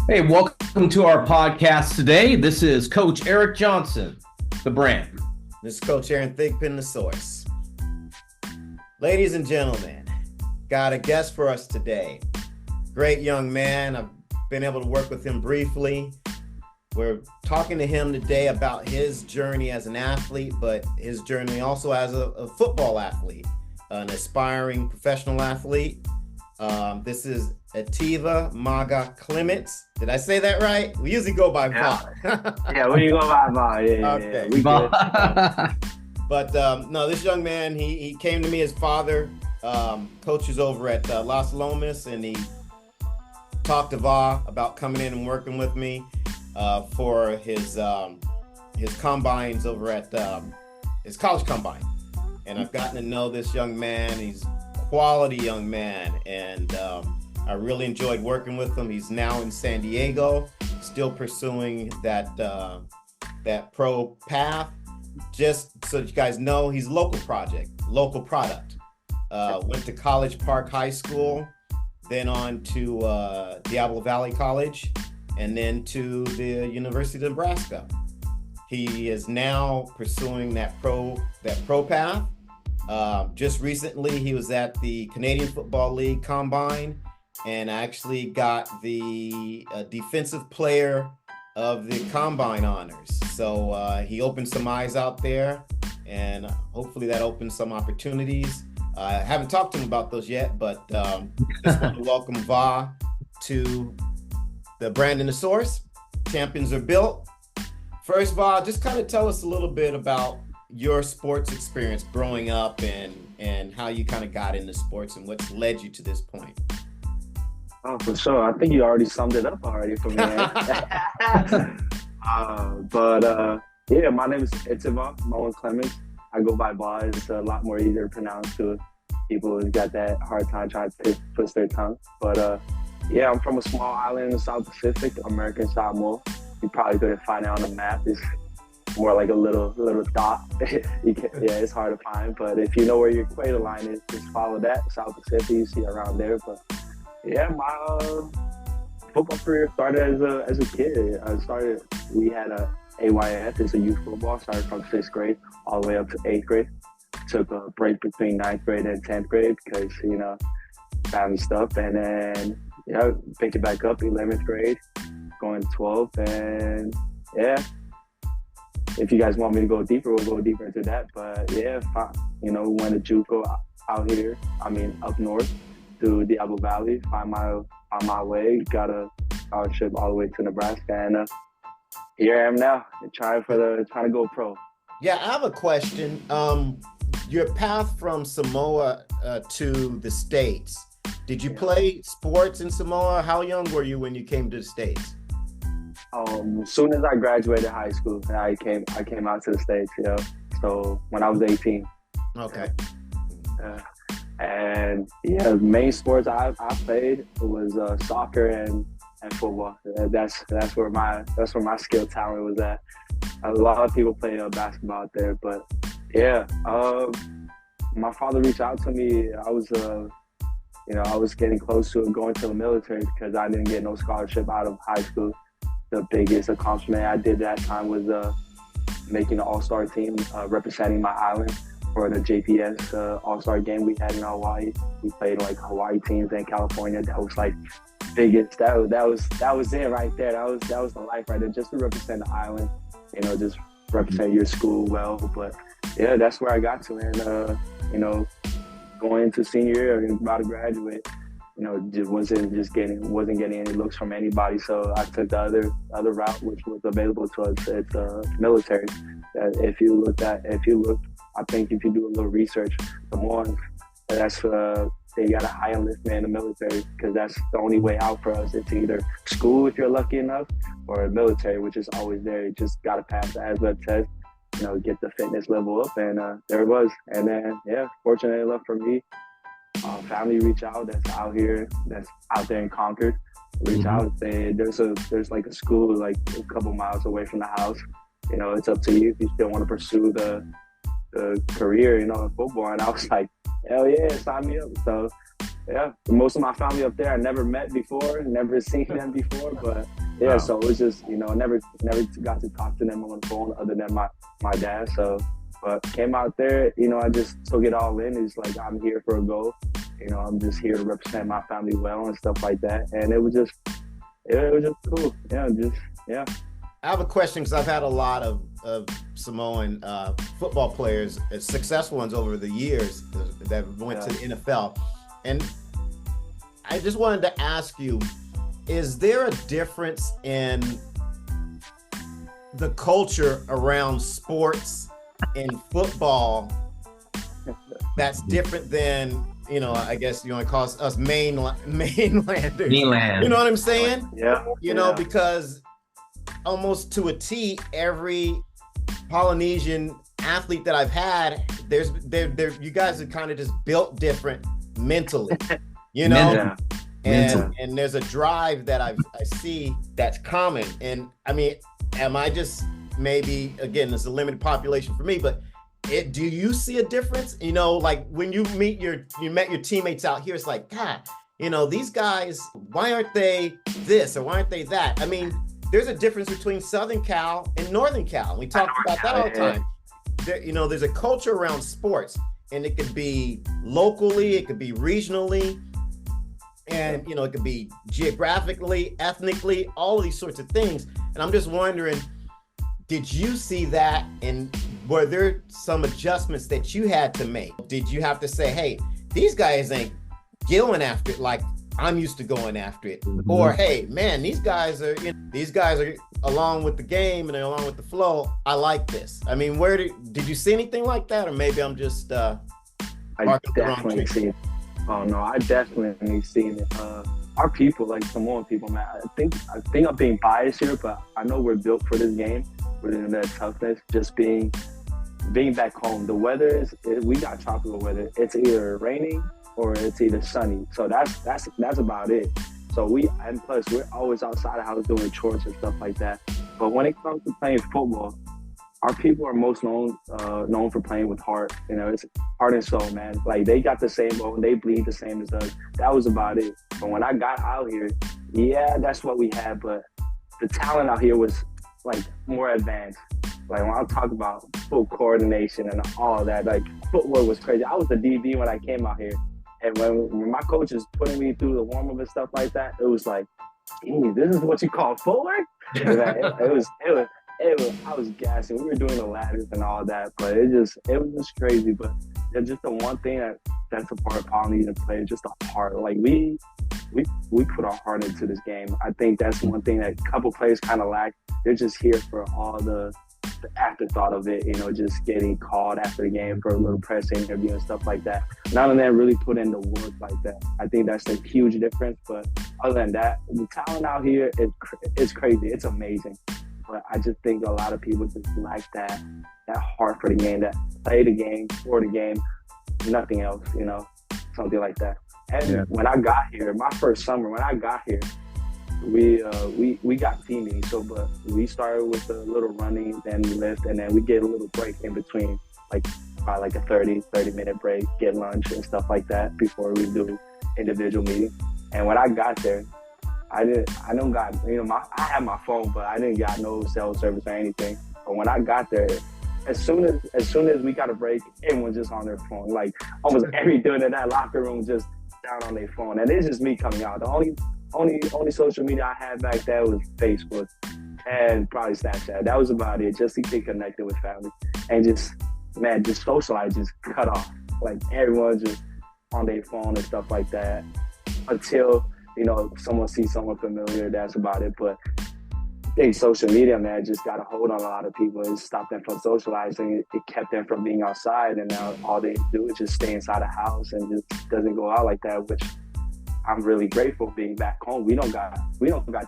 Hey, welcome to our podcast today. This is Coach Eric Johnson, the brand. This is Coach Aaron Thigpen, the source. Ladies and gentlemen, got a guest for us today. Great young man. I've been able to work with him briefly. We're talking to him today about his journey as an athlete, but his journey also as a football athlete, an aspiring professional athlete. This is Etiva Mauga Clements. Did I say that right? We usually go by Va. Yeah, we go by Va. Okay. We good. But no, this young man, he came to me. His father coaches over at Las Lomas, and he talked to Va about coming in and working with me for his combines over at his college combine. And I've gotten to know this young man. He's a quality young man, and I really enjoyed working with him. He's now in San Diego, still pursuing that pro path. Just so you guys know, he's a local product. Went to College Park High School, then on to Diablo Valley College, and then to the University of Nebraska. He is now pursuing that pro path. Just recently, he was at the Canadian Football League Combine and actually got the defensive player of the Combine honors. So he opened some eyes out there, and hopefully that opens some opportunities. I haven't talked to him about those yet, but just want to welcome Va to the brand and the source. Champions are built. First, Va, just kind of tell us a little bit about your sports experience growing up and how you kind of got into sports and what's led you to this point. Oh, for sure. I think you already summed it up already for me. Yeah, my name is Etiva Mauga Clements. I go by Va. It's a lot more easier to pronounce to people who got that hard time trying to twist their tongue. But yeah, I'm from a small island in the South Pacific, American Samoa. You probably couldn't find it on the map. It's more like a little dot. It's hard to find, but if you know where your equator line is, just follow that. South Pacific, you see around there. But yeah, my football career started as a kid. We had a AYF, it's a youth football, started from 6th grade all the way up to 8th grade. Took a break between 9th grade and 10th grade because, family stuff. And then, picked it back up 11th grade, going 12th. And yeah, if you guys want me to go deeper, we'll go deeper into that. But yeah, we went to JUCO up north to Diablo Valley, find my way, got a scholarship all the way to Nebraska, and here I am now, trying to go pro. Yeah, I have a question. Your path from Samoa to the States, did you play sports in Samoa? How young were you when you came to the States? As soon as I graduated high school, I came out to the States, so when I was 18. Okay. And yeah, the main sports I played was soccer and football. That's where my skill talent was at. A lot of people play basketball out there, but yeah, my father reached out to me. I was getting close to going to the military because I didn't get no scholarship out of high school. The biggest accomplishment I did that time was making an all-star team representing my island for the JPS all-star game we had in Hawaii. We played like Hawaii teams in California. That was like biggest. That was it right there. That was the life right there. Just to represent the island, just represent your school well. But yeah, that's where I got to. And going into senior year and about to graduate, just wasn't getting any looks from anybody. So I took the other route, which was available to us. It's military. If you look, I think if you do a little research, they got a high enlistment in the military because that's the only way out for us. It's either school if you're lucky enough, or military, which is always there. You just gotta pass the ASVAB test, get the fitness level up, and there it was. And then fortunately enough for me, family reach out that's out there in Concord. Reach out and say there's like a school like a couple miles away from the house. It's up to you if you still want to pursue the career, in football. And I was like, hell yeah, sign me up. So yeah, most of my family up there I never met before, never seen them before, but yeah, Wow. so it was just, never got to talk to them on the phone other than my dad. So, but came out there, I just took it all in. It's like, I'm here for a goal. I'm just here to represent my family well and stuff like that. And it was just cool. Yeah. I have a question because I've had a lot of Samoan football players, successful ones over the years that went to the NFL. And I just wanted to ask you, is there a difference in the culture around sports and football that's different than, I guess you want to call us mainlanders? Mainland. You know what I'm saying? Yeah. Because almost to a T, every Polynesian athlete that I've had, you guys are kind of just built different mentally, Yeah. and there's a drive that I see that's common. And I mean, am I just maybe, again, there's a limited population for me, but do you see a difference? Like when you met your teammates out here, it's like, God, these guys, why aren't they this or why aren't they that? I mean, there's a difference between Southern Cal and Northern Cal. We talk about that all the time. There's a culture around sports, and it could be locally, it could be regionally, and it could be geographically, ethnically, all of these sorts of things. And I'm just wondering, did you see that, and were there some adjustments that you had to make? Did you have to say, hey, these guys ain't going after it like I'm used to going after it? Mm-hmm. Or, hey, man, these guys are along with the game and they're along with the flow. I like this. I mean, did you see anything like that? Or maybe I'm just I definitely seen it. Oh no, I definitely seen it. Our people, like Samoan people, man, I think I'm being biased here, but I know we're built for this game. We're in that toughness. Just being back home. The weather we got tropical weather. It's either raining or it's either sunny. So that's about it. So and plus we're always outside the house doing chores and stuff like that. But when it comes to playing football, our people are most known for playing with heart. It's heart and soul, man. Like they got the same bone, they bleed the same as us. That was about it. But when I got out here, yeah, that's what we had. But the talent out here was like more advanced. Like when I talk about full coordination and all of that, like footwork was crazy. I was the DB when I came out here. And when my coach is putting me through the warm-up and stuff like that, it was like, this is what you call footwork? It was I was gassing. We were doing the ladders and all that, but it was just crazy. But just the one thing that's a part of Polynesian play is just the heart. Like we put our heart into this game. I think that's one thing that a couple players kind of lack. They're just here for all the afterthought of it, just getting called after the game for a little press interview and stuff like that. None of them really put in the work like that. I think that's a huge difference. But other than that, the talent out here is crazy. It's amazing. But I just think a lot of people just lack that heart for the game, that play the game, for the game, nothing else, something like that. And when I got here, my first summer, when I got here, we got teaming. But we started with a little running, then we lift, and then we get a little break in between, probably like a 30-minute break, get lunch and stuff like that before we do individual meetings. And when I got there, I had my phone, but I didn't got no cell service or anything. But when I got there, as soon as we got a break, everyone's just on their phone. Like almost every dude in that locker room just down on their phone. And it's just me coming out. The only social media I had back then was Facebook and probably Snapchat. That was about it, just to get connected with family. And just socialize, just cut off. Like everyone's just on their phone and stuff like that until, someone sees someone familiar, that's about it. But I think social media, man, just got a hold on a lot of people. It stopped them from socializing. It kept them from being outside. And now all they do is just stay inside the house and just doesn't go out like that, which I'm really grateful being back home. We don't got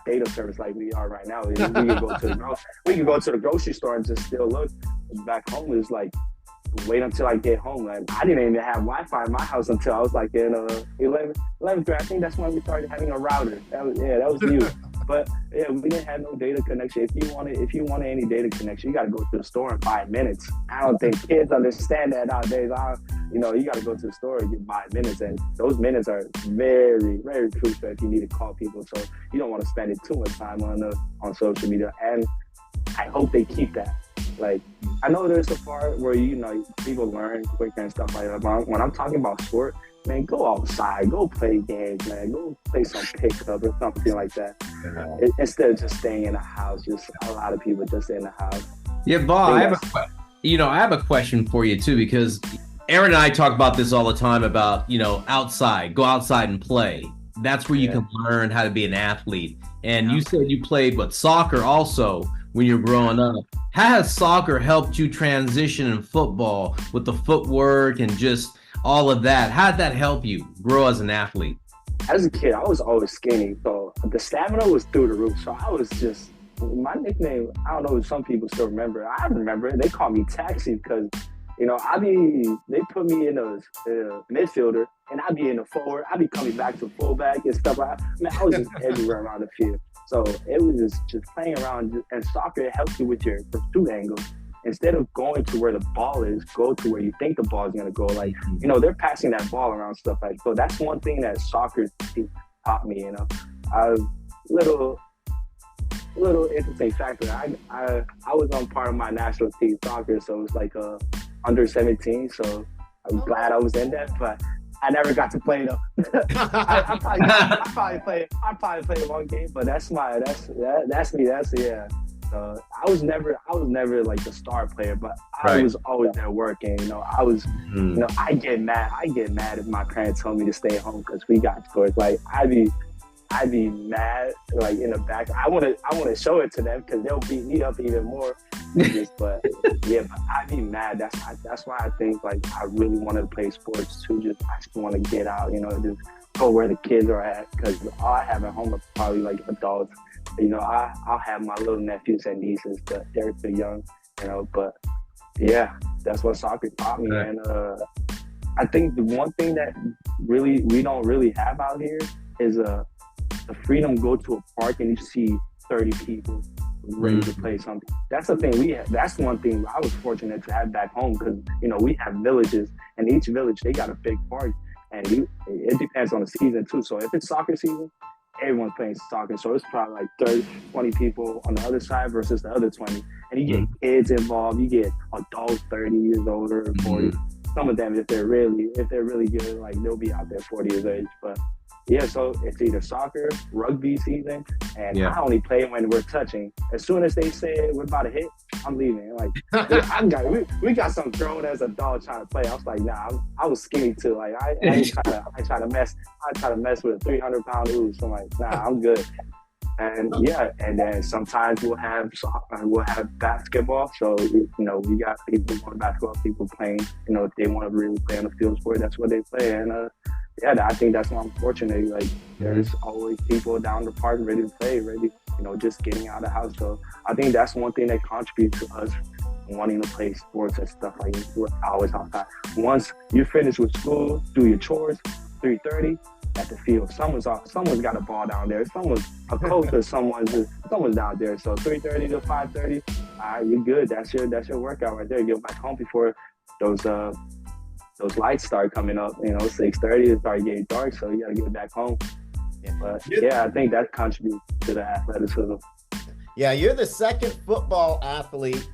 data service like we are right now. We can go to the grocery store and just still look. Back home is like wait until I get home. Like, I didn't even have Wi-Fi in my house until I was like in 11th grade. I think that's when we started having a router. That was new. But yeah, we didn't have no data connection. If you wanted any data connection, you got to go to the store in 5 minutes. I don't think kids understand that nowadays. You got to go to the store and get 5 minutes, and those minutes are very, very crucial if you need to call people. So you don't want to spend it too much time on social media. And I hope they keep that. Like, I know there's a part where people learn quicker and stuff like that. But when I'm talking about sport, man, go outside, go play games, man, go play some pickup or something like that. Instead of just staying in the house. Just a lot of people just in the house. Yeah, Bob, I have a question for you too, because Aaron and I talk about this all the time about, outside, go outside and play. That's where you can learn how to be an athlete. And you said you played soccer also when you're growing up. How has soccer helped you transition in football with the footwork and just all of that? How did that help you grow as an athlete? As a kid, I was always skinny, so the stamina was through the roof. So I was just, my nickname, I don't know if some people still remember. I remember it. They called me Taxi because, they put me in a midfielder, and I'd be in the forward. I'd be coming back to fullback and stuff like that. Man, I was just everywhere around the field. So it was just playing around, and soccer helps you with your pursuit angle. Instead of going to where the ball is, go to where you think the ball is going to go. Like, they're passing that ball around, stuff like that. So that's one thing that soccer taught me, Little interesting factor. I was on part of my national team soccer, so it was like under 17. So I'm glad I was in that, but I never got to play though. I probably played one game, but that's me. I was never like the star player, but I was always there working. I get mad if my parents told me to stay home because we got scores. Like I'd be mad, like in the back. I want to show it to them because they'll beat me up even more. But I'd be mad. That's why I think like I really wanted to play sports too. I just want to get out, just go where the kids are at. Because all I have at home are probably like adults. I'll have my little nephews and nieces, but they're too young, But yeah, that's what soccer taught me. And I think the one thing that we don't really have out here is the freedom to go to a park and you see 30 people ready to play something. That's the thing we have. That's one thing I was fortunate to have back home because, we have villages, and each village, they got a big park, and it depends on the season too. So if it's soccer season, everyone's playing soccer. So it's probably like 30, 20 people on the other side versus the other 20. And you get kids involved, you get adults 30 years older, 40. Some of them, if they're really good, like they'll be out there 40 years of age. But yeah, so it's either soccer, rugby season, and I only play when we're touching. As soon as they say we're about to hit, I'm leaving. Like we got some grown as a dog trying to play. I was like, nah, I was skinny too. Like I try to mess with a 300-pound ooze. So I'm like, nah, I'm good. And and then sometimes we'll have basketball. So we got people playing basketball, people playing. If they want to really play on the field sport, that's what they play. And I think that's why I'm fortunate. Like there's always people down the park ready to play, just getting out of the house. So I think that's one thing that contributes to us wanting to play sports and stuff like that. We're always outside. Once you finish with school, do your chores, 3:30 at the field. Someone's got a ball down there. Someone's a coach or someone's down there. So 3:30 to 5:30, you're good. That's your workout right there. You get back home before those lights start coming up. 6:30 it starts getting dark, so you gotta get back home. But I think that contributes to the athleticism. Yeah, you're the second football athlete,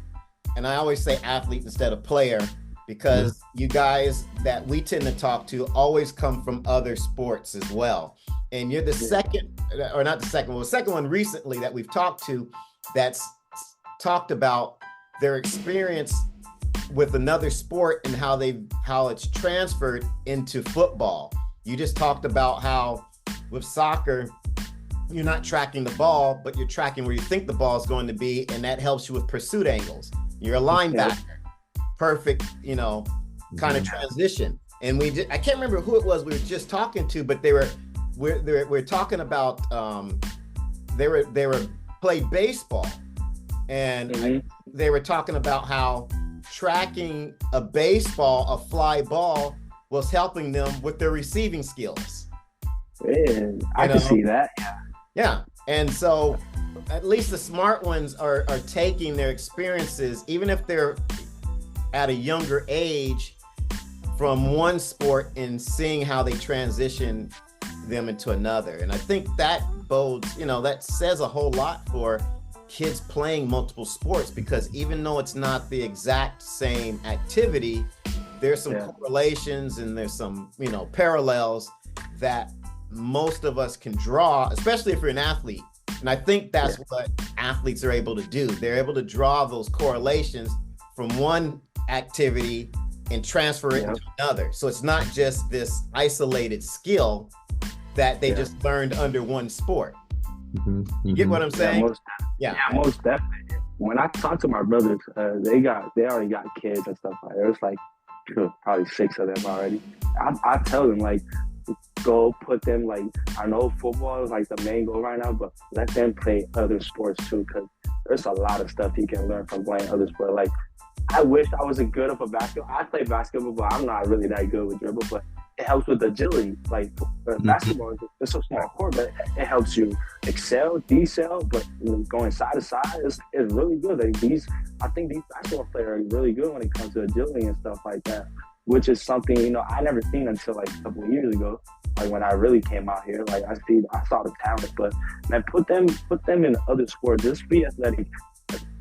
and I always say athlete instead of player, because you guys that we tend to talk to always come from other sports as well. And you're the second, or not the second, the second one recently that we've talked to that's talked about their experience with another sport and how it's transferred into football. You just talked about how with soccer, you're not tracking the ball, but you're tracking where you think the ball is going to be, and that helps you with pursuit angles. You're a linebacker. Perfect, kind of transition. And I can't remember who it was we were just talking to, but we're talking about they were played baseball, and they were talking about how tracking a baseball, a fly ball, was helping them with their receiving skills. Yeah, I can see that. Yeah. And so at least the smart ones are taking their experiences, even if they're at a younger age, from one sport and seeing how they transition them into another. And I think that bodes, that says a whole lot for kids playing multiple sports, because even though it's not the exact same activity, there's some correlations and there's some, parallels that most of us can draw, especially if you're an athlete. And I think that's what athletes are able to do. They're able to draw those correlations from one activity and transfer it to another. So it's not just this isolated skill that they just learned under one sport. You get what I'm saying? Most definitely. When I talk to my brothers, they already got kids and stuff like that. There's like probably 6 of them already. I tell them, like, go put them, like, I know football is like the main goal right now, but let them play other sports too, because there's a lot of stuff you can learn from playing other sports. Like, I wish I wasn't good up a basketball. I play basketball, but I'm not really that good with dribble, but it helps with agility. Like, basketball, it's a small court, but it helps you excel, decel, but going side to side is really good. Like, I think these basketball players are really good when it comes to agility and stuff like that, which is something, I never seen until like a couple of years ago. Like, when I really came out here, like, I saw the talent, but man, put them in other sports. Just be athletic.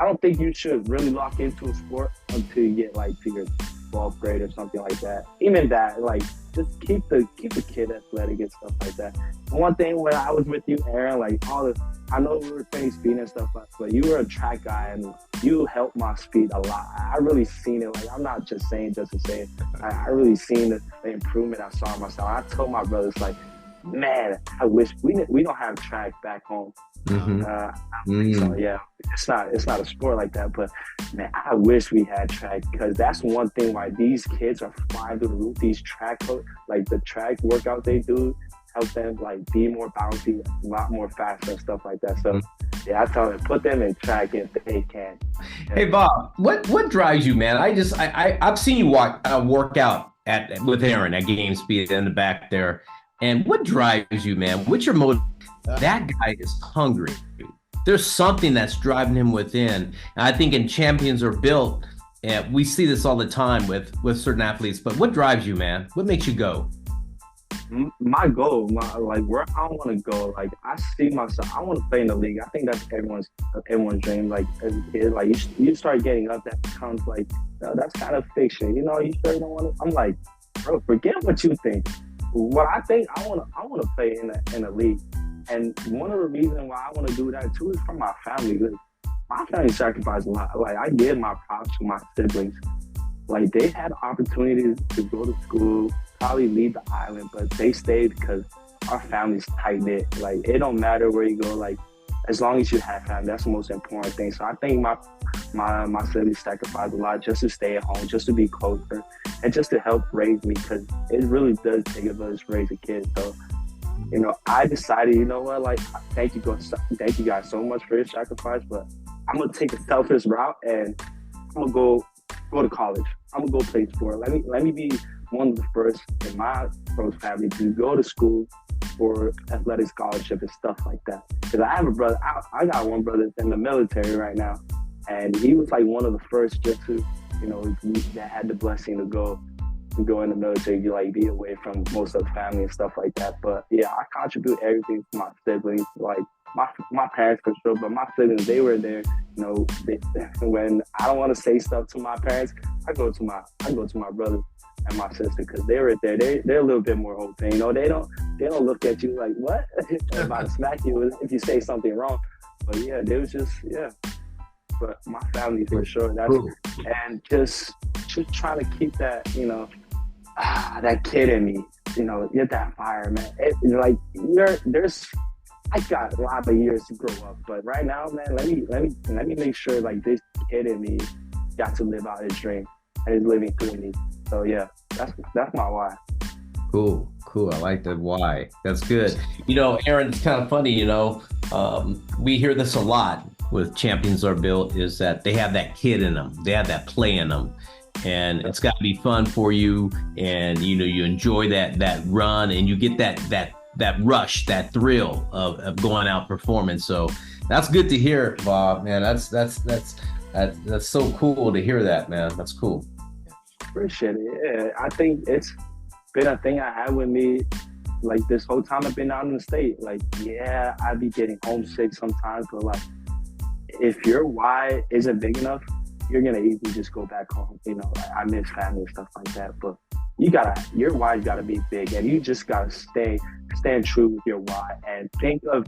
I don't think you should really lock into a sport until you get like to your 12th grade or something like that. Even that, like, just keep the kid athletic and stuff like that. One thing when I was with you, Aaron, like, I know we were training speed and stuff, but you were a track guy and you helped my speed a lot. I really seen it. Like, I'm not just saying just to say it. I really seen the improvement I saw in myself. I told my brothers, like, man, I wish we don't have track back home. So yeah, it's not a sport like that, but man, I wish we had track, because that's one thing why these kids are flying through the roof. These track, like the track workout they do, help them like be more bouncy, a lot more faster and stuff like that. So yeah, I tell them, put them in track if they can. Hey Bob, what drives you, man? I've seen you work out with Aaron at Game Speed in the back there, and what drives you, man? What's your motive? That guy is hungry. There's something that's driving him within. And I think in Champions Are Built, we see this all the time with certain athletes. But what drives you, man? What makes you go? My goal, like where I want to go, like I see myself, I want to play in the league. I think that's everyone's dream. Like as a kid, like you start getting up, that becomes like, that's kind of fiction. You sure don't want to? I'm like, bro, forget what you think. What I think, I want to play in a league. And one of the reasons why I want to do that too is for my family. My family sacrificed a lot. Like, I give my props to my siblings. Like, they had opportunities to go to school, probably leave the island, but they stayed because our family's tight-knit. Like, it don't matter where you go. Like, as long as you have family, that's the most important thing. So I think my siblings sacrificed a lot just to stay at home, just to be closer, and just to help raise me, because it really does take a village to raise a kid. So, I decided, like, thank you guys so much for your sacrifice, but I'm going to take a selfish route and I'm going to go to college. I'm going to go play sport. Let me be one of the first in my close family to go to school for athletic scholarship and stuff like that. Because I have a brother, I got one brother that's in the military right now, and he was like one of the first just to, that had the blessing to go in the military, like be away from most of the family and stuff like that. But yeah, I contribute everything to my siblings, like my parents for sure, but my siblings, they were there. When I don't want to say stuff to my parents, I go to my brother and my sister, because they were there. They're a little bit more open. They don't look at you like, what? They're about to smack you if you say something wrong. But yeah, they was just But my family for sure. And just trying to keep that, that kid in me, get that fire, man. I got a lot of years to grow up, but right now, man, let me make sure like this kid in me got to live out his dream and is living through me. So yeah, that's my why. Cool. I like that why. That's good. Aaron, it's kind of funny, we hear this a lot. with Champions Are Built is that they have that kid in them. They have that play in them. And it's got to be fun for you. And, you enjoy that run and you get that rush, that thrill of going out performing. So that's good to hear, Bob, man. That's so cool to hear that, man. That's cool. Appreciate it. Yeah, I think it's been a thing I had with me like this whole time I've been out in the state. Like, yeah, I'd be getting homesick sometimes, but like, if your why isn't big enough, you're gonna easily just go back home. Like, I miss family and stuff like that. But your why's gotta be big, and you just gotta stand true with your why and think of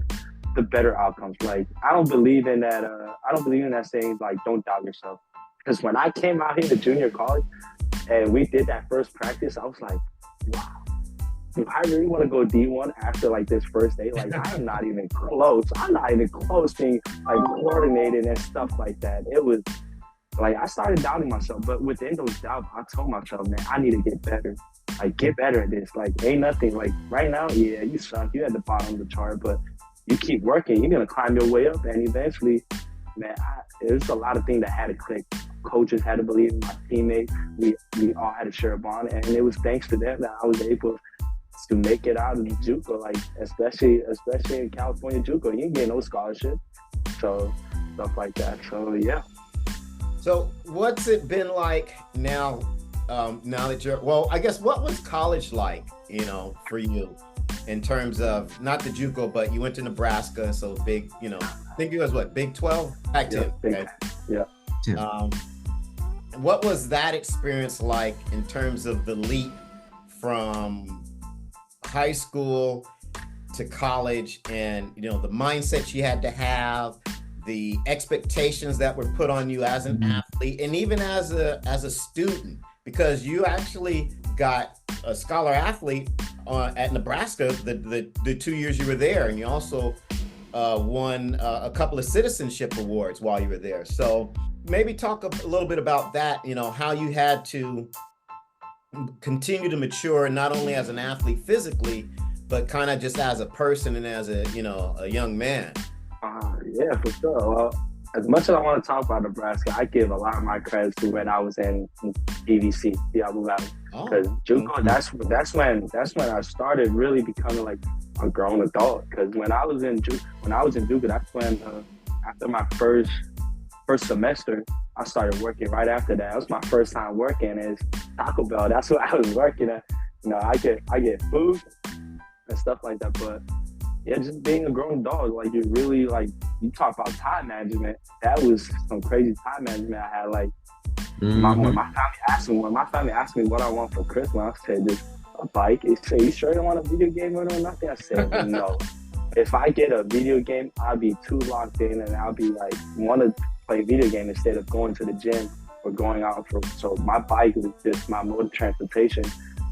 the better outcomes. Like, I don't believe in that. I don't believe in that saying like, don't doubt yourself. Because when I came out here to junior college and we did that first practice, I was like, wow. Do I really want to go D1 after like this first day? Like, I am not even close. I'm not even close being like coordinated and stuff like that. It was like, I started doubting myself, but within those doubts, I told myself, man, I need to get better. Like, get better at this. Like, ain't nothing. Like, right now, yeah, you suck. You're at the bottom of the chart, but you keep working. You're going to climb your way up. And eventually, man, there's a lot of things that had to click. Coaches had to believe in my teammates. We all had to share a bond. And it was thanks to them that I was able to make it out of the JUCO, like especially in California JUCO. You ain't getting no scholarship. So stuff like that. So yeah. So what's it been like now that you're, well, I guess what was college like, for you in terms of not the JUCO, but you went to Nebraska, so big, I think it was what, Big 12? Pac-10. Yeah, okay. Yeah. What was that experience like in terms of the leap from high school to college, and the mindset you had to have, the expectations that were put on you as an athlete, and even as a student, because you actually got a scholar athlete at Nebraska the 2 years you were there, and you also won a couple of citizenship awards while you were there. So maybe talk a little bit about that, how you had to continue to mature, not only as an athlete physically, but kind of just as a person and as a young man. Yeah, for sure. Well, as much as I want to talk about Nebraska, I give a lot of my credit to when I was in DVC, Diablo Valley, because JUCO, that's when I started really becoming like a grown adult. Because when I was in JUCO, that's when after my first semester, I started working right after that. It was my first time working as Taco Bell. That's what I was working at. I get food and stuff like that. But yeah, just being a grown adult, like, you really, like, you talk about time management. That was some crazy time management I had. Like, when my family asked me what I want for Christmas, I said just a bike. They said, you sure you don't want a video game or nothing? I said, no. If I get a video game, I'll be too locked in, and I'll be like, want to play video game instead of going to the gym or going out so my bike was just my mode of transportation.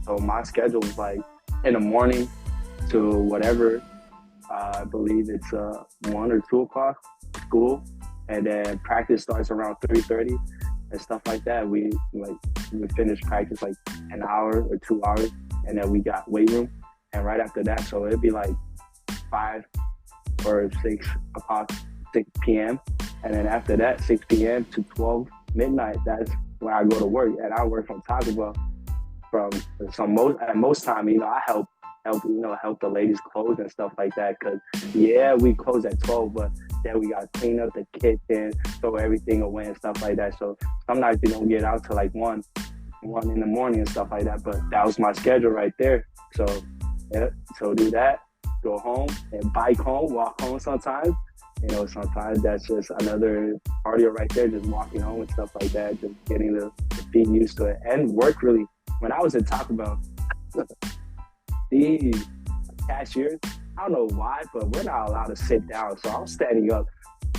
So my schedule was like in the morning to whatever, I believe it's 1 or 2 o'clock school, and then practice starts around 3:30 and stuff like that. We finish practice like an hour or 2 hours, and then we got weight room, and right after that, so it'd be like 5 or 6 o'clock, 6 p.m. And then after that, 6 p.m. to 12 midnight, that's when I go to work. And I work from Taco Bell at most time, I help the ladies close and stuff like that. Cause yeah, we close at 12, but then we got to clean up the kitchen, throw everything away and stuff like that. So sometimes we don't get out till like 1 in the morning and stuff like that. But that was my schedule right there. So yeah, so do that, go home and bike home, walk home sometimes. Sometimes that's just another cardio right there, just walking home and stuff like that, just getting the feet used to it. And work really, when I was at Taco Bell, the cashiers, I don't know why, but we're not allowed to sit down. So I'm standing up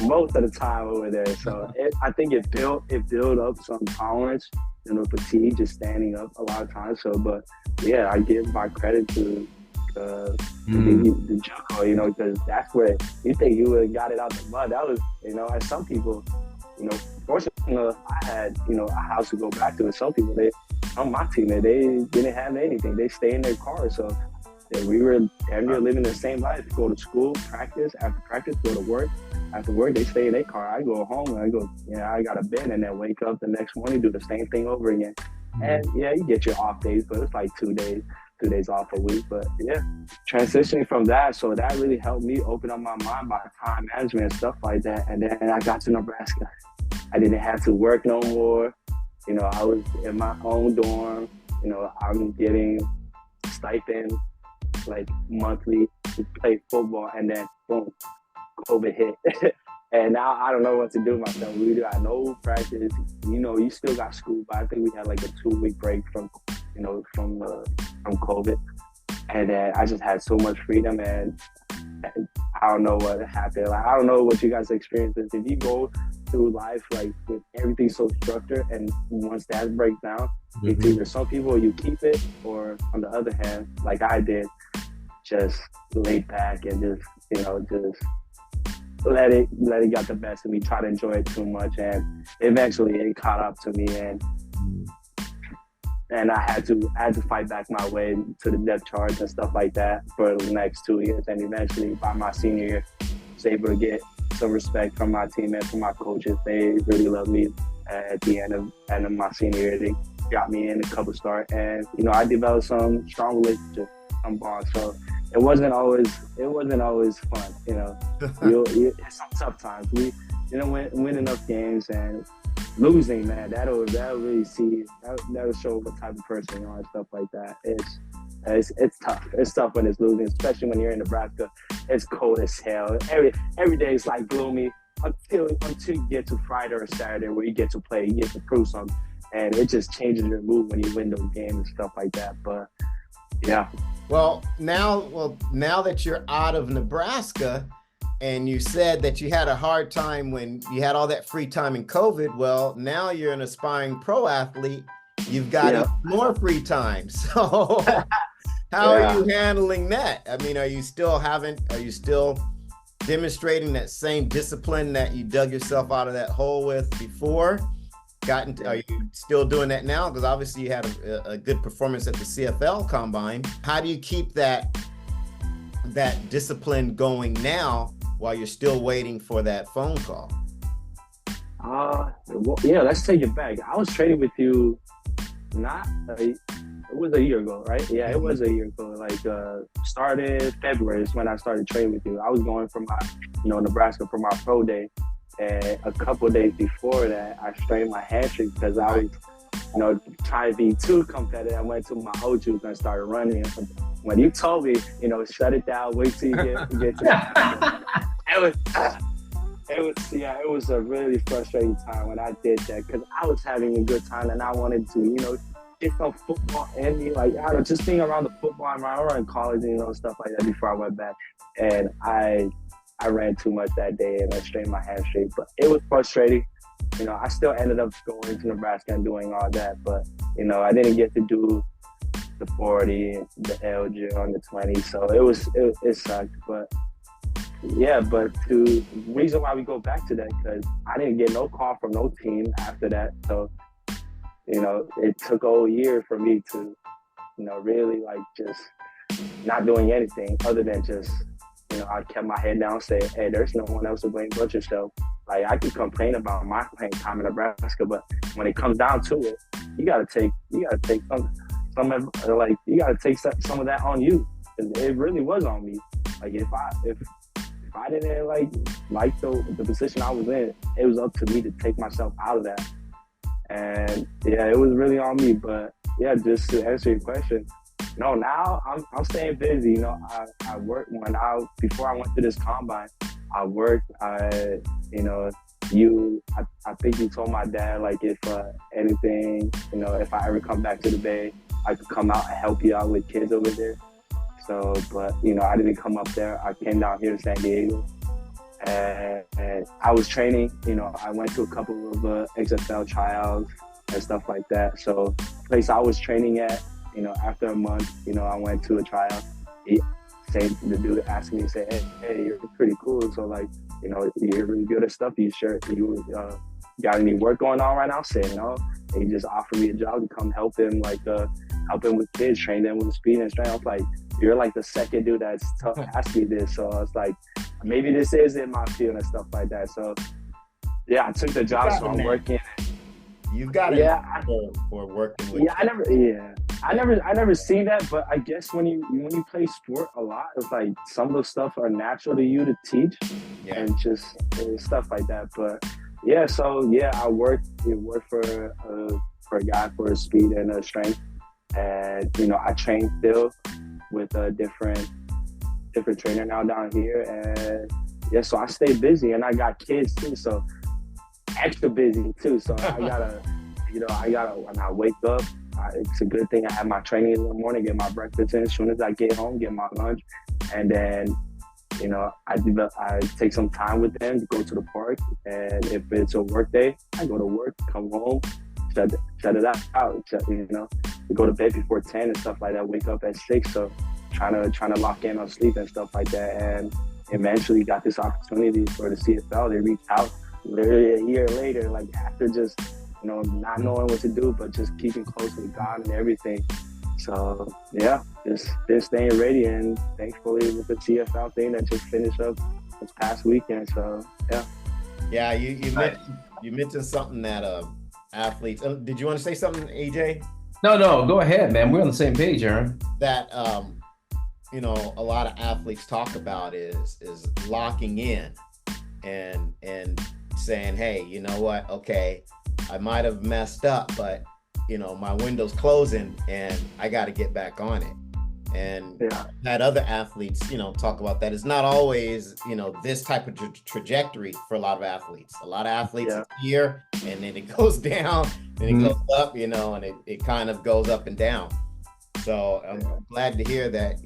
most of the time over there. So I think it built up some tolerance, fatigue, just standing up a lot of times. So, but yeah, I give my credit to the JUCO, because that's where you think you would have got it out the mud. That was, as some people, fortunately enough, I had, a house to go back to. And some people, on my team, they didn't have anything. They stay in their car. So we were damn near living the same life. Go to school, practice, after practice, go to work. After work, they stay in their car. I go home and I go, I got a bed, and then wake up the next morning, do the same thing over again. And you get your off days, but it's like 2 days off a week. But transitioning from that, so that really helped me open up my mind by time management and stuff like that. And then I got to Nebraska. I didn't have to work no more. I was in my own dorm. I'm getting stipend like monthly to play football, and then boom, COVID hit. And now I don't know what to do with myself. We got no practice. You still got school, but I think we had like a 2-week break from COVID. And then I just had so much freedom, and I don't know what happened. Like, I don't know what you guys experienced. If you go through life like with everything so structured, and once that breaks down, it's either some people you keep it, or on the other hand, like I did, just lay back and just let it get the best of me, try to enjoy it too much, and eventually it caught up to me, and I had to fight back my way to the depth charge and stuff like that for the next 2 years, and eventually by my senior year, I was able to get some respect from my teammates, from my coaches. They really loved me. At the end of my senior year, they got me in a couple start, and I developed some strong relationships, some bonds. So it wasn't always fun. It's some tough times. We didn't win enough games, and losing, man, that'll really that'll show what type of person you are and stuff like that. It's tough. It's tough when it's losing, especially when you're in Nebraska. It's cold as hell. Every day is like gloomy until you get to Friday or Saturday where you get to play, you get to prove something, and it just changes your mood when you win those games and stuff like that. But yeah. Well, now that you're out of Nebraska, and you said that you had a hard time when you had all that free time in COVID. Well, now you're an aspiring pro athlete. You've got even more free time. So how are you handling that? I mean, are you still demonstrating that same discipline that you dug yourself out of that hole with before? Are you still doing that now? Because obviously you had a good performance at the CFL Combine. How do you keep that discipline going now while you're still waiting for that phone call? Let's take it back. I was training with you it was a year ago, right? Yeah, it was a year ago. Like started February is when I started training with you. I was going for my, Nebraska for my pro day. And a couple of days before that, I strained my hamstring because I was, trying to be too competitive. I went to my old juice and started running. When you told me, shut it down, wait till you get to it was a really frustrating time when I did that, because I was having a good time and I wanted to, get some football in me. Like, I was just being around the football. I was in college, stuff like that before I went back. And I ran too much that day and I strained my hamstring, but it was frustrating. I still ended up going to Nebraska and doing all that, but, I didn't get to do the 40, the LG on the 20. So it sucked, but the reason why we go back to that, because I didn't get no call from no team after that. So, it took a whole year for me to, really like just not doing anything other than just, I kept my head down, say, hey, there's no one else to blame but yourself. Like, I could complain about my playing time in Nebraska, but when it comes down to it, you gotta take some of that on you. It really was on me. Like, if I didn't like the position I was in, it was up to me to take myself out of that. And it was really on me. But just to answer your question, now I'm staying busy. I work before I went to this combine, I worked. I think you told my dad, like, if anything, if I ever come back to the Bay, I could come out and help you out with kids over there. So, but, I didn't come up there. I came down here to San Diego, and I was training. I went to a couple of XFL tryouts and stuff like that. So, the place I was training at, after a month, I went to a tryout. The dude asked me, say, hey, you're pretty cool. So, like, you're really good at stuff. You got any work going on right now? I said, no. And he just offered me a job to come help him, helping with kids, training them with speed and strength. I was like, you're like the second dude that's asked me this. So I was like, maybe this is in my field and stuff like that. So yeah, I took the job, so I'm working. You've got it for working with. Yeah, I never seen that, but I guess when you play sport a lot, it's like some of the stuff are natural to you to teach, and just stuff like that. But yeah, so yeah, I work for a guy for his speed and strength, and I train still with a different trainer now down here, and yeah, so I stay busy, and I got kids too, so extra busy too. So I gotta when I wake up, it's a good thing I have my training in the morning, get my breakfast in. As soon as I get home, get my lunch, and then I take some time with them to go to the park. And if it's a work day, I go to work, come home, shut it out. Go to bed before 10 and stuff like that. Wake up at 6. So trying to lock in on sleep and stuff like that. And eventually got this opportunity for the CFL. They reached out literally a year later, like after just not knowing what to do, but just keeping close with God and everything. So yeah, just staying ready, and thankfully with the CFL thing that just finished up this past weekend. So yeah. You mentioned something that athletes. Did you want to say something, AJ? No, go ahead, man. We're on the same page, Aaron. That a lot of athletes talk about is locking in and saying, hey, you know what? Okay, I might have messed up, but my window's closing and I got to get back on it. And had other athletes, talk about that. It's not always, this type of trajectory for a lot of athletes. A lot of athletes it's here, and then it goes down, and it goes up, and it kind of goes up and down. So I'm glad to hear that,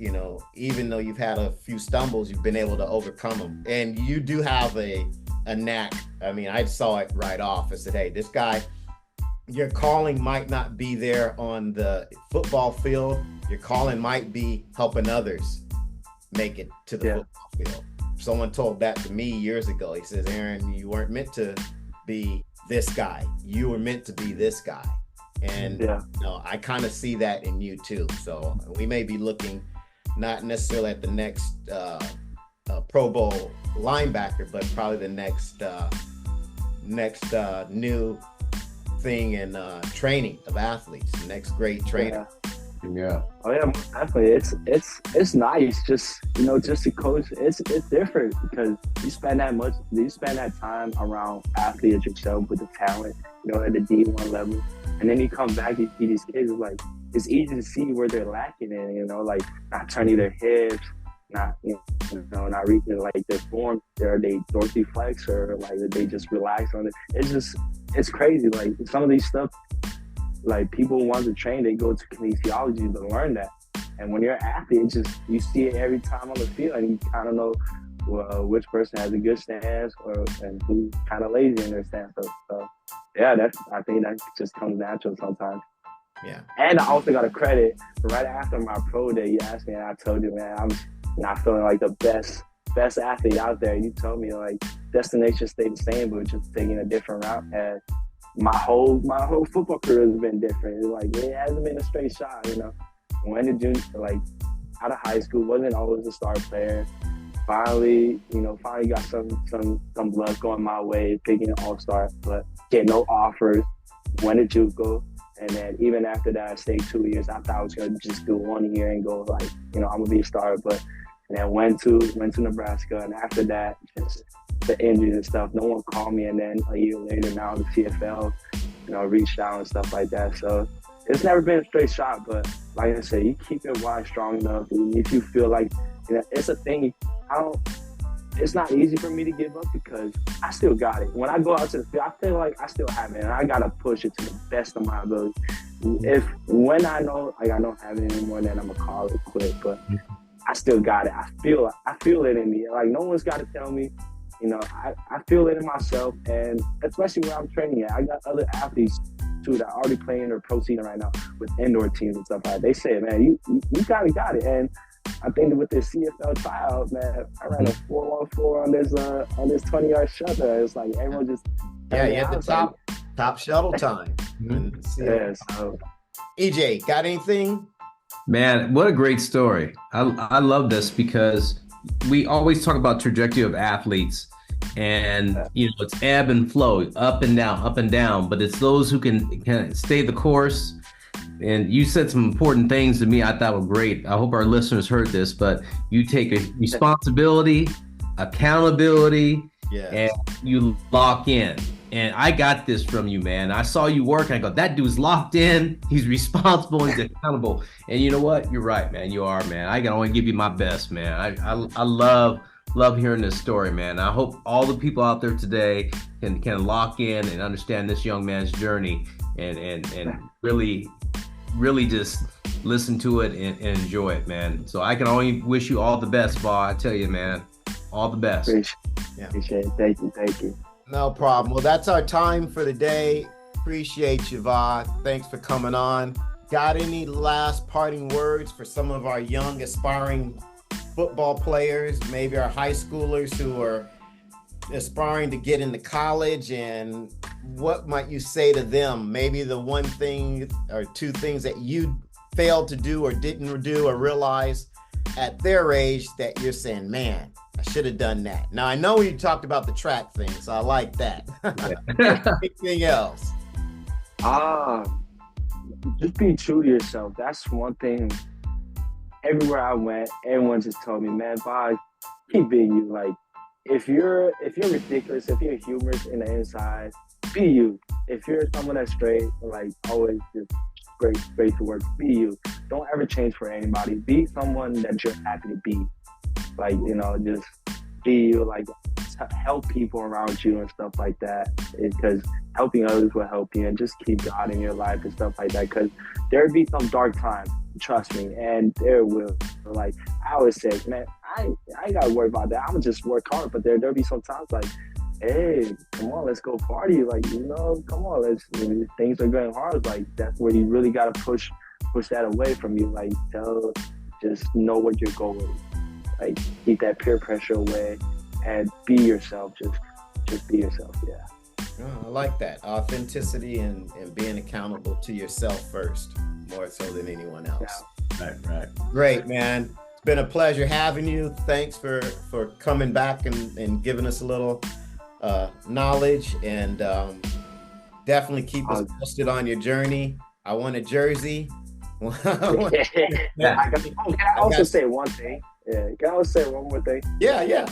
even though you've had a few stumbles, you've been able to overcome them. And you do have a knack. I mean, I saw it right off. I said, hey, this guy, your calling might not be there on the football field. Your calling might be helping others make it to the football field. Someone told that to me years ago. He says, Aaron, you weren't meant to be this guy. You were meant to be this guy. And I kind of see that in you too. So we may be looking not necessarily at the next Pro Bowl linebacker, but probably the next new thing in training of athletes, the next great trainer. Yeah. Oh yeah, definitely. It's nice just to coach. It's different because you spend that time around athletes yourself with the talent, at the D1 level, and then you come back, you see these kids, like it's easy to see where they're lacking in, like not turning their hips, not not reaching like their form. Are they dorsal flex, or like they just relax on it? It's crazy. Like some of these stuff, like people who want to train, they go to kinesiology to learn that. And when you're an athlete, you see it every time on the field, and you kind of know which person has a good stance and who's kind of lazy in their stance. So yeah, I think that just comes natural sometimes. Yeah. And I also got a credit right after my pro day. You asked me, and I told you, man, I'm not feeling like the best athlete out there. You told me like destination stayed the same, but just taking a different route. And my whole football career has been different. It's like it hasn't been a straight shot, When did you out of high school, wasn't always a star player. Finally got some blood going my way, picking an all-star, but get no offers. Went to JUCO, and then even after that, I stayed 2 years. I thought I was gonna just do 1 year and go I'm gonna be a star, and then went to Nebraska, and after that, just the injuries and stuff, no one called me. And then a year later, now the CFL, reached out and stuff like that. So it's never been a straight shot, but like I said, you keep your why strong enough. And if you feel like it's a thing, it's not easy for me to give up because I still got it. When I go out to the field, I feel like I still have it, and I gotta push it to the best of my ability. When I know I don't have it anymore, then I'm gonna call it quit. But I still got it. I feel it in me. Like no one's got to tell me. I feel it in myself, and especially where I'm training at. I got other athletes too that are already playing their pro season right now with indoor teams and stuff like that. They say, man, you kind of got it. And I think with this CFL tryout, man, I ran a 4.14 on this 20-yard shuttle. It's like everyone just you had the top shuttle time. Yeah, so EJ, got anything? Man, what a great story. I love this because we always talk about trajectory of athletes and it's ebb and flow, up and down, but it's those who can stay the course. And you said some important things to me I thought were great. I hope our listeners heard this, but you take a responsibility, accountability, and you lock in. And I got this from you, man. I saw you work and I go, that dude's locked in. He's responsible. He's accountable. And you know what? You're right, man. You are, man. I can only give you my best, man. I love hearing this story, man. I hope all the people out there today can lock in and understand this young man's journey and really just listen to it and enjoy it, man. So I can only wish you all the best, Bob. I tell you, man, all the best. Appreciate it. Thank you. No problem. Well, that's our time for the day. Appreciate you, Va. Thanks for coming on. Got any last parting words for some of our young aspiring football players, maybe our high schoolers who are aspiring to get into college? And what might you say to them? Maybe the one thing or two things that you failed to do or didn't do or realize at their age that you're saying, man, I should have done that. Now, I know you talked about the track thing, so I like that. Anything else? Just be true to yourself. That's one thing. Everywhere I went, everyone just told me, man, Bob, keep being you. Like, if you're ridiculous, if you're humorous in the inside, be you. If you're someone that's straight, like always just great to work, be you. Don't ever change for anybody. Be someone that you're happy to be. Like, just be you, like help people around you and stuff like that, because helping others will help you, and just keep God in your life and stuff like that, because there'll be some dark times, trust me, and there will. Like I always say, man, I ain't gotta worry about that. I'm gonna just work hard, but there'll be some times like, hey, come on, let's go party. Like, come on, things are going hard. Like, that's where you really gotta push that away from you. Like, just know what your goal is. Like, keep that peer pressure away and be yourself. Just be yourself. Yeah. Oh, I like that. Authenticity and being accountable to yourself first, more so than anyone else. Yeah. Right. Great, man. It's been a pleasure having you. Thanks for coming back and giving us a little knowledge, and definitely keep us posted on your journey. I want a jersey. Can I also say one thing? Yeah, can I also say one more thing? Yeah.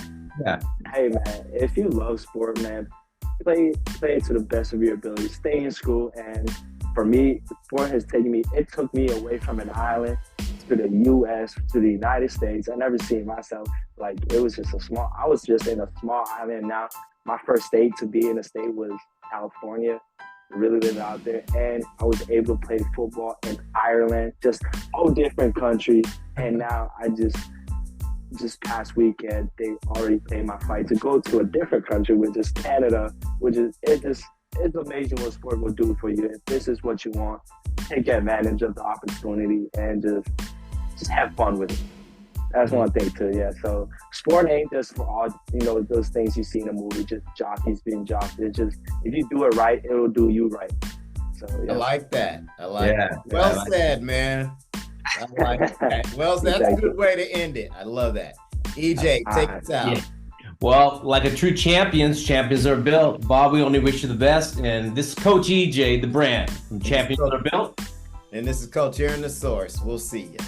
Hey, man, if you love sport, man, play it to the best of your ability. Stay in school, and for me, sport has taken me. It took me away from an island to the U.S., to the United States. I never seen myself like it was just I was just in a small island. Now, my first state to be in a state was California. Really live out there, and I was able to play football in Ireland, just all different countries. And now I just past weekend, they already paid my flight to go to a different country, which is Canada, it's amazing what sport will do for you. If this is what you want, take advantage of the opportunity and just have fun with it. That's one thing too, yeah. So sport ain't just for all, those things you see in a movie, just jockeys being jockeys. It's just, if you do it right, it'll do you right. So yeah. I like that. Well said, man. I like that. Well, that's a good way to end it. I love that. EJ, take us out. Yeah. Well, like a true champions are built. Bob, we only wish you the best. And this is Coach EJ, the brand from Champions Are Built. And this is Coach Aaron, the source. We'll see you.